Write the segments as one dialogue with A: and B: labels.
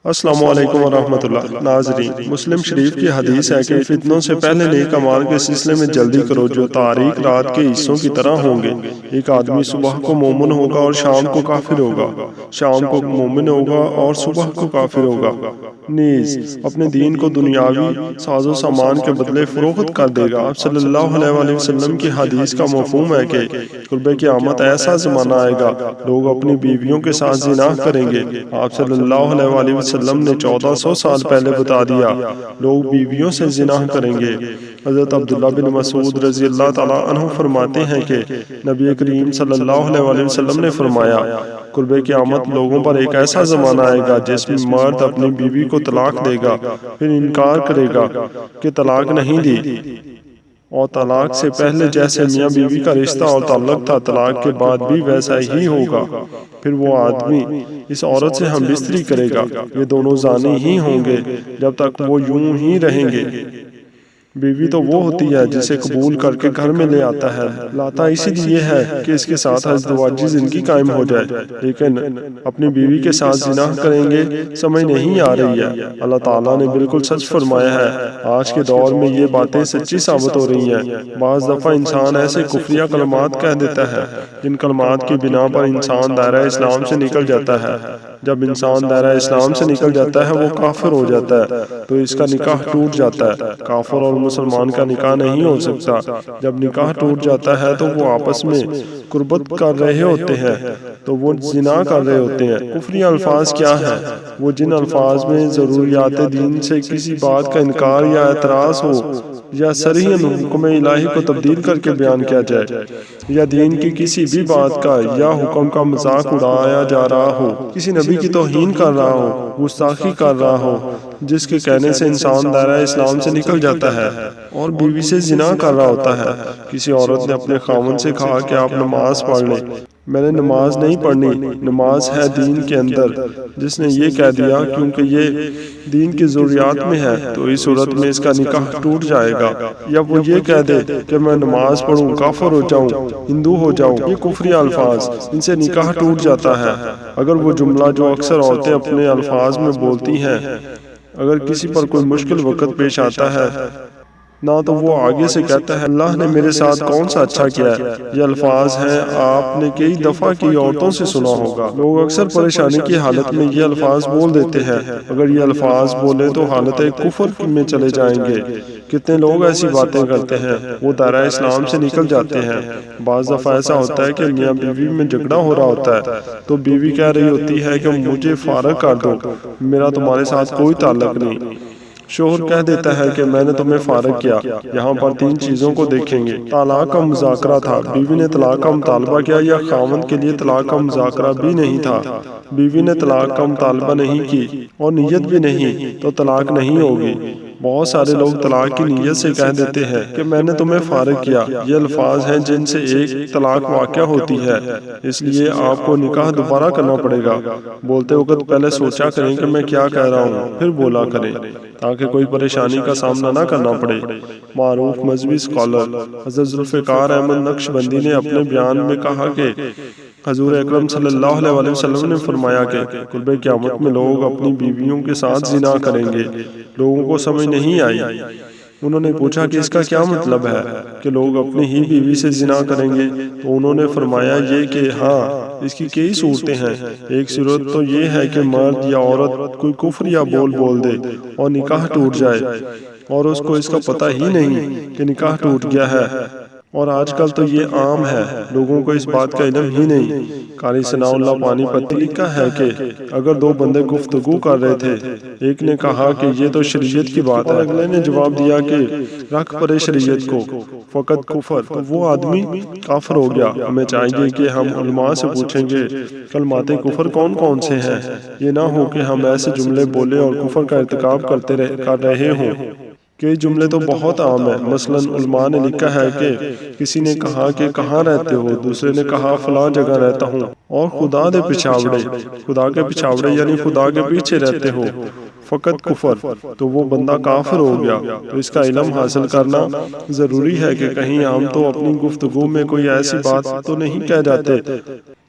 A: السلام علیکم ورحمۃ اللہ۔ ناظرین، مسلم شریف کی حدیث ہے کہ فتنوں سے پہلے نیک اعمال کے سلسلے میں جلدی کرو جو تاریک رات کے حصوں کی طرح ہوں گے۔ ایک آدمی صبح کو مومن ہوگا اور شام کو کافر ہوگا، شام کو مومن ہوگا اور صبح کو کافر ہوگا۔ نیز اپنے دین کو دنیاوی ساز و سامان کے بدلے فروخت کر دے گا۔ آپ صلی اللہ علیہ وسلم کی حدیث کا مفہوم ہے کہ قرب قیامت ایسا زمانہ آئے گا لوگ اپنی بیویوں کے ساتھ زنا کریں گے۔ آپ صلی اللہ علیہ وسلم نے 1400 سال پہلے بتا دیا لوگ بیویوں سے زنا کریں گے۔ حضرت عبداللہ بن مسعود رضی اللہ تعالیٰ عنہ فرماتے ہیں کہ نبی کریم صلی اللہ علیہ وسلم نے فرمایا قرب قیامت لوگوں پر ایک ایسا زمانہ آئے گا جس میں مرد اپنی بیوی کو طلاق دے گا، پھر انکار کرے گا کہ طلاق نہیں دی، اور طلاق سے پہلے جیسے میاں بیوی کا رشتہ اور تعلق تھا طلاق کے بعد بھی ویسا ہی ہوگا۔ پھر وہ آدمی اس عورت سے ہم بستری کرے گا، یہ دونوں زانی ہی ہوں گے جب تک وہ یوں ہی رہیں گے۔ بیوی تو وہ ہوتی ہے جسے قبول کر کے گھر میں لے آتا ہے، لاتا اسی لیے ہے کہ اس کے ساتھ ازدواجی زندگی قائم ہو جائے، لیکن اپنی بیوی کے ساتھ زنا کریں گے سمجھ نہیں آ رہی ہے۔ اللہ تعالیٰ نے بالکل سچ فرمایا ہے۔ آج کے دور میں یہ باتیں سچی ثابت ہو رہی ہیں۔ بعض دفعہ انسان ایسے کفریہ کلمات کہہ دیتا ہے جن کلمات کی بنا پر انسان دائرہ اسلام سے نکل جاتا ہے۔ جب انسان دائرہ اسلام سے نکل جاتا ہے وہ کافر ہو جاتا ہے، تو اس کا نکاح ٹوٹ جاتا ہے۔ کافر اور مسلمان کا نکاح نہیں ہو سکتا۔ جب نکاح ٹوٹ جاتا ہے تو وہ آپس میں قربت کر رہے ہوتے ہیں تو وہ زنا کر رہے ہوتے ہیں۔ کفری الفاظ کیا ہیں؟ وہ جن الفاظ میں ضروریات دین سے کسی بات کا انکار یا اعتراض ہو، یا صریحاً حکم الہی کو تبدیل کر کے بیان کیا جائے، یا دین کی کسی بھی بات کا یا حکم کا مذاق اڑایا جا رہا ہو، کسی نبی کی توہین کر رہا ہو، گستاخی کر رہا ہو، جس کے کہنے سے انسان دائرہ اسلام سے نکل جاتا ہے اور بیوی سے زنا کر رہا ہوتا ہے۔ کسی عورت نے اپنے خاوند سے کہا کہ آپ نماز پڑھ لیں، میں نے نماز نہیں پڑھنی، نماز ہے دین کے اندر۔ جس نے یہ کہہ دیا کیونکہ یہ دین کی ضروریات میں ہے تو اس صورت میں اس کا نکاح ٹوٹ جائے گا۔ یا وہ یہ کہہ دے کہ میں نماز پڑھوں، کافر ہو جاؤں، ہندو ہو جاؤں، یہ کفری الفاظ، ان سے نکاح ٹوٹ جاتا ہے۔ اگر وہ جملہ جو اکثر عورتیں اپنے الفاظ میں بولتی ہیں، اگر کسی پر کوئی مشکل وقت پیش آتا ہے نہ تو وہ آگے سے کہتا ہے اللہ نے میرے ساتھ کون سا اچھا کیا ہے۔ یہ الفاظ ہیں آپ نے کئی دفعہ کی عورتوں سے سنا ہوگا۔ لوگ اکثر پریشانی کی حالت میں یہ الفاظ بول دیتے ہیں۔ اگر یہ الفاظ بولے تو حالت کفر میں چلے جائیں گے۔ کتنے لوگ ایسی باتیں کرتے ہیں، وہ دائرہ اسلام سے نکل جاتے ہیں۔ بعض دفعہ ایسا ہوتا ہے کہ میاں بیوی میں جھگڑا ہو رہا ہوتا ہے تو بیوی کہہ رہی ہوتی ہے کہ مجھے فارغ کر دو، میرا تمہارے ساتھ کوئی تعلق نہیں۔ شوہر کہہ دیتا ہے کہ میں نے تمہیں فارغ کیا۔ یہاں پر تین چیزوں کو دیکھیں گے۔ طلاق کا مذاکرہ تھا، بیوی نے طلاق کا مطالبہ کیا، یا خاوند کے لیے طلاق کا مذاکرہ بھی نہیں تھا، بیوی نے طلاق کا مطالبہ نہیں کی اور نیت بھی نہیں تو طلاق نہیں ہوگی۔ بہت سارے لوگ طلاق کی نیت سے کہہ دیتے ہیں کہ میں نے تمہیں فارغ کیا۔ یہ الفاظ ہیں جن سے ایک طلاق واقع ہوتی ہے، اس لیے آپ کو نکاح دوبارہ کرنا پڑے گا۔ بولتے وقت پہلے سوچا کریں کہ میں کیا کہہ رہا ہوں، پھر بولا کریں تاکہ کوئی پریشانی کا سامنا نہ کرنا پڑے۔ معروف مذہبی اسکالر حضرت ذوالفقار احمد نقشبندی نے اپنے بیان میں کہا کہ حضور اکرم صلی اللہ علیہ وسلم نے فرمایا کہ قرب قیامت میں لوگ اپنی بیویوں کے ساتھ زنا کریں گے۔ لوگوں کو سمجھ نہیں آئی۔ انہوں نے پوچھا کہ اس کا کیا مطلب ہے کہ لوگ اپنی ہی بیوی سے زنا کریں گے؟ تو انہوں نے فرمایا یہ کہ ہاں، اس کی کئی صورتیں ہیں۔ ایک صورت تو یہ ہے کہ مرد یا عورت کوئی کفر یا بول دے اور نکاح ٹوٹ جائے اور اس کو اس کا پتہ ہی نہیں کہ نکاح ٹوٹ گیا ہے، اور آج کل تو یہ عام ہے، لوگوں کو اس بات کا علم ہی نہیں۔ قاری ثناء اللہ پانی پتی لکھا ہے کہ اگر دو بندے گفتگو کر رہے تھے، ایک نے کہا کہ یہ تو شریعت کی بات ہے، اگلے نے جواب دیا کہ رکھ پڑے شریعت کو، فقط کفر، تو وہ آدمی کافر ہو گیا۔ ہمیں چاہیے کہ ہم علماء سے پوچھیں گے کلمات کفر کون کون سے ہیں، یہ نہ ہو کہ ہم ایسے جملے بولیں اور کفر کا ارتکاب کر رہے ہوں۔ کئی جملے تو بہت عام ہیں۔ مثلا علماء نے لکھا ہے کہ کسی نے کہا کہ کہاں رہتے ہو، دوسرے نے کہا فلاں جگہ رہتا ہوں، اور خدا دے پچھاوڑے، خدا کے پچھاوڑے یعنی خدا کے پیچھے رہتے ہو، فقط کفر، تو وہ بندہ کافر ہو گیا۔ تو اس کا علم حاصل کرنا ضروری ہے کہ کہیں ہم تو اپنی گفتگو میں کوئی ایسی بات تو نہیں کہہ جاتے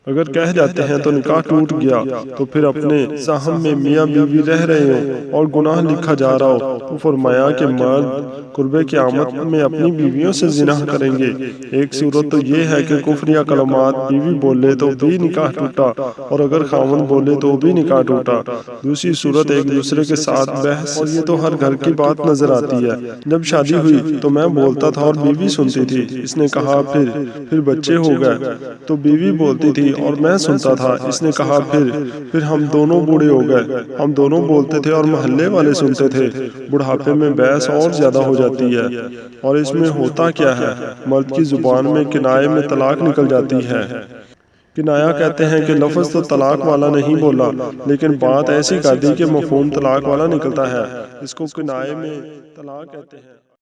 A: اگر کہہ جاتے ہیں تو نکاح ٹوٹ گیا تو پھر اپنے سہم میں میاں بیوی رہ رہے ہوں اور گناہ لکھا جا رہا ہو تو فرمایا کہ مرد قرب قیامت میں اپنی بیویوں سے زنا کریں گے۔ ایک صورت تو یہ ہے کہ کفر یا کلمات بیوی بولے تو بھی نکاح ٹوٹا اور اگر خاوند بولے تو بھی نکاح ٹوٹا۔ دوسری صورت ایک دوسرے کے ساتھ بحث، اور یہ تو ہر گھر کی بات نظر آتی ہے۔ جب شادی ہوئی تو میں بولتا تھا اور بیوی سنتی تھی۔ اس نے کہا پھر بچے ہو گئے تو بیوی بولتی تھی اور میں سنتا تھا۔ اس نے کہا پھر ہم دونوں بوڑھے ہو گئے، ہم دونوں بولتے تھے اور محلے والے سنتے تھے۔ بڑھاپے میں بحث اور زیادہ ہو جاتی ہے۔ اور اس میں ہوتا کیا ہے؟ مرد کی زبان میں کنائے میں طلاق نکل جاتی ہے۔ کنایا کہتے ہیں کہ لفظ تو طلاق والا نہیں بولا، لیکن بات ایسی کر دی کہ مفہوم طلاق والا نکلتا ہے۔ اس کو کنائے میں طلاق کہتے ہیں۔